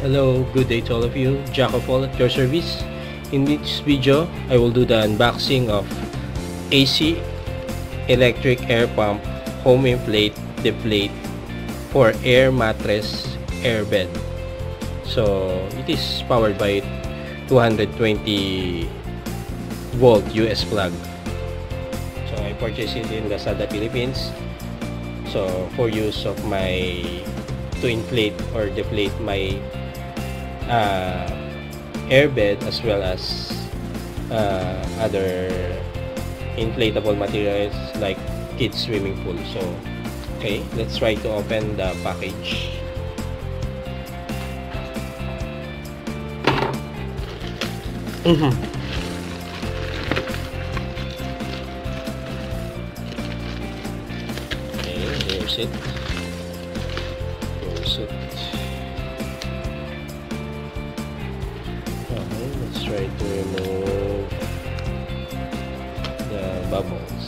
Hello, good day to all of you. Jack of all at your service. In this video, I will do the unboxing of AC electric air pump home inflate deflate for air mattress airbed. So it is powered by 220 volt US plug. So I purchased it in Lazada, Philippines. So for use of my to inflate or deflate my airbed as well as other inflatable materials like kids swimming pool. So okay, let's try to open the package. Okay, here's it. Okay, let's try to remove the bubbles.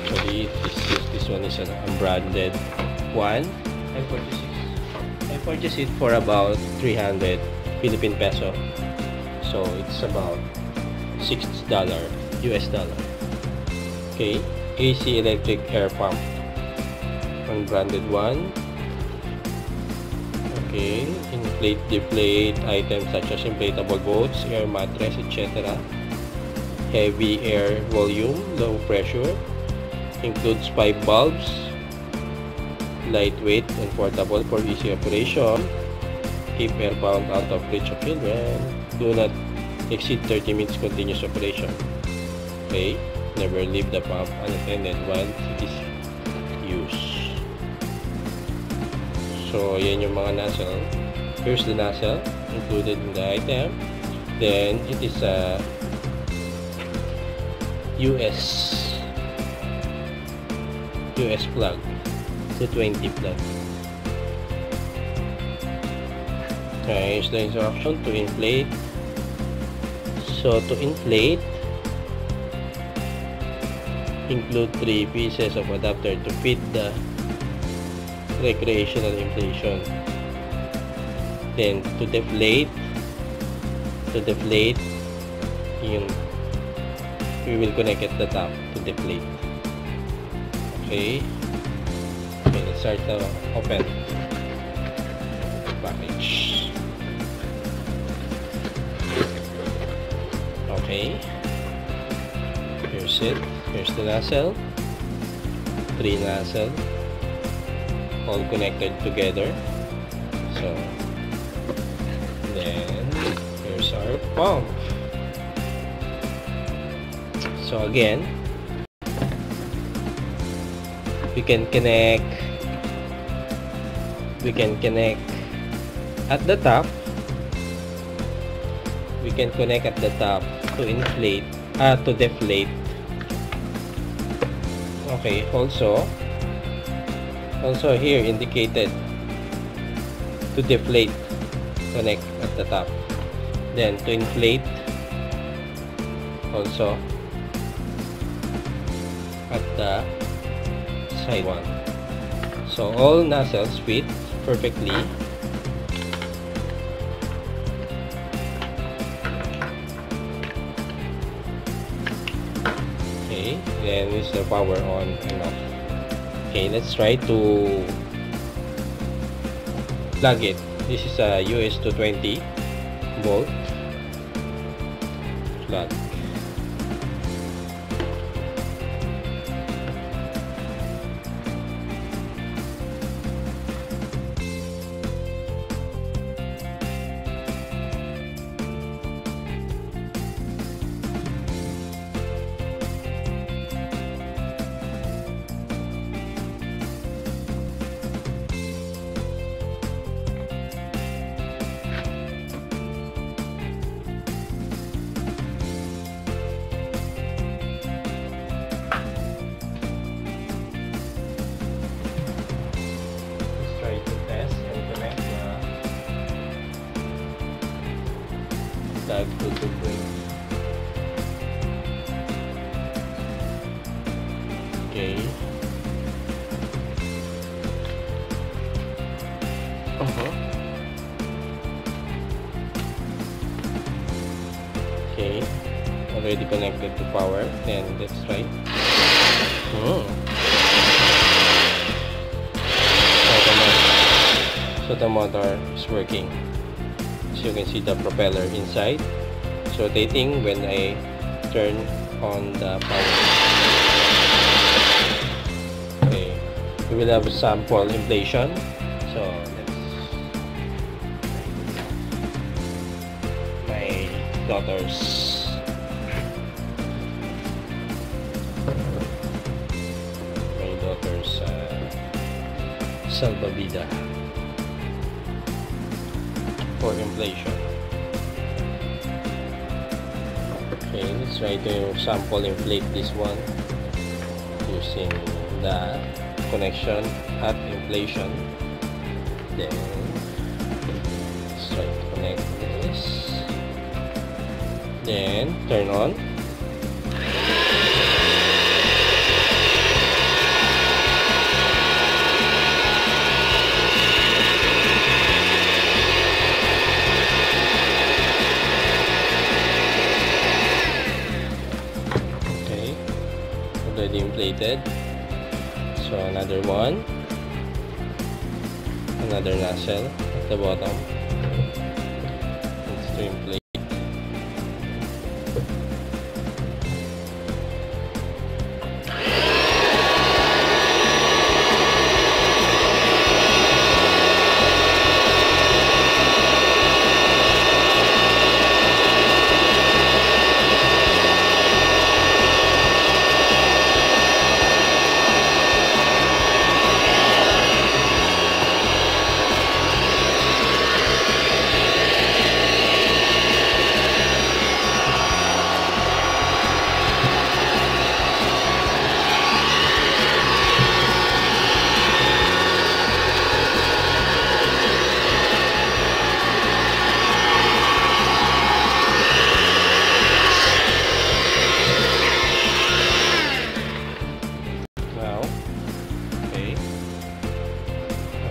Actually, this one is an unbranded one. I purchased it for about 300 Philippine peso. So it's about $6 US dollar. Okay, AC electric air pump, unbranded one. Okay, inflate deflate items such as inflatable boats, air mattress, etc. Heavy air volume, low pressure, includes 5 bulbs, lightweight and portable for easy operation. Keep airbound out of reach of children. Do not exceed 30 minutes continuous operation. Okay, never leave the pump unattended while it is used. So yan yung mga nozzle. Here's the nozzle included in the item. Then it is a US plug, 220 plug. Okay, here's the instruction to inflate. So to inflate, include 3 pieces of adapter to fit the recreational inflation. Then to deflate, we will connect at the top to deflate. Okay, let's start to open the package. Okay, here's it. Here's the nozzle. 3 nozzle, all connected together. So then here's our pump. So again, we can connect at the top. We can connect at the top to inflate, to deflate. Okay, also here indicated to deflate, connect at the top. Then to inflate, also at the side one. So all nozzles fit perfectly. Okay, then is the power on and off. Okay, let's try to plug it. This is a US 220 volt plug. good to bring. Okay. Okay. Already connected to power. Then let's try. So the motor is working. As you can see the propeller inside. So rotating when I turn on the power. Okay. We will have sample inflation. So let's my daughter's salvavida for inflation. Okay, let's try to sample inflate this one using the connection at inflation. Then let's try to connect this. Then turn on. Already inflated. So another one, another nozzle at the bottom. Let's to inflate.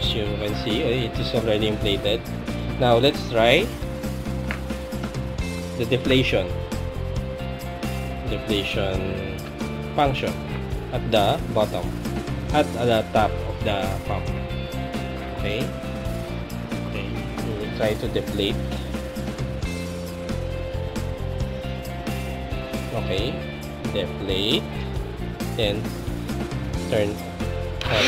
You can see it is already inflated. Now let's try the deflation function at the bottom, at the top of the pump. Okay, we will try to deflate. Okay, deflate, then turn on.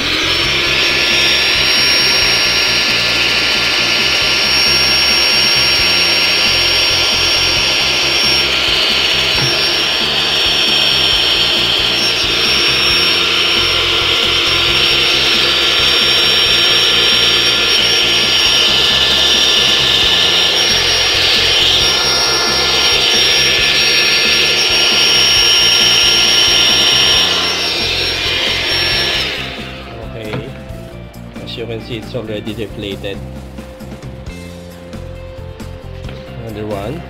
As you can see, it's already deflated. Another one.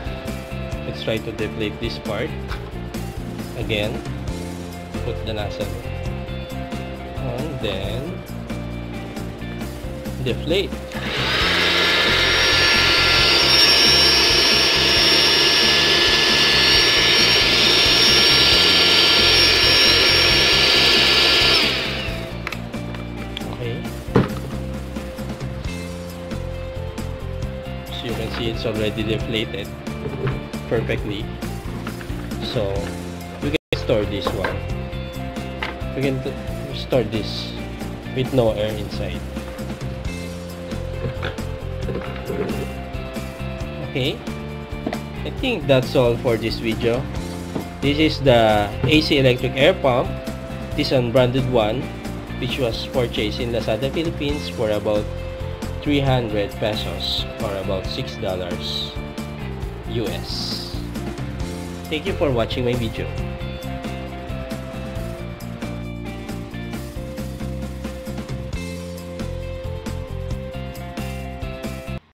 Let's try to deflate this part. Again, put the nozzle on, then deflate. You can see it's already deflated perfectly. So we can store this one. We can store this with no air inside. Okay, I think that's all for this video. This is the AC electric air pump. This unbranded one, which was purchased in Lazada, Philippines for about 300 pesos or about $6 US. Thank you for watching my video.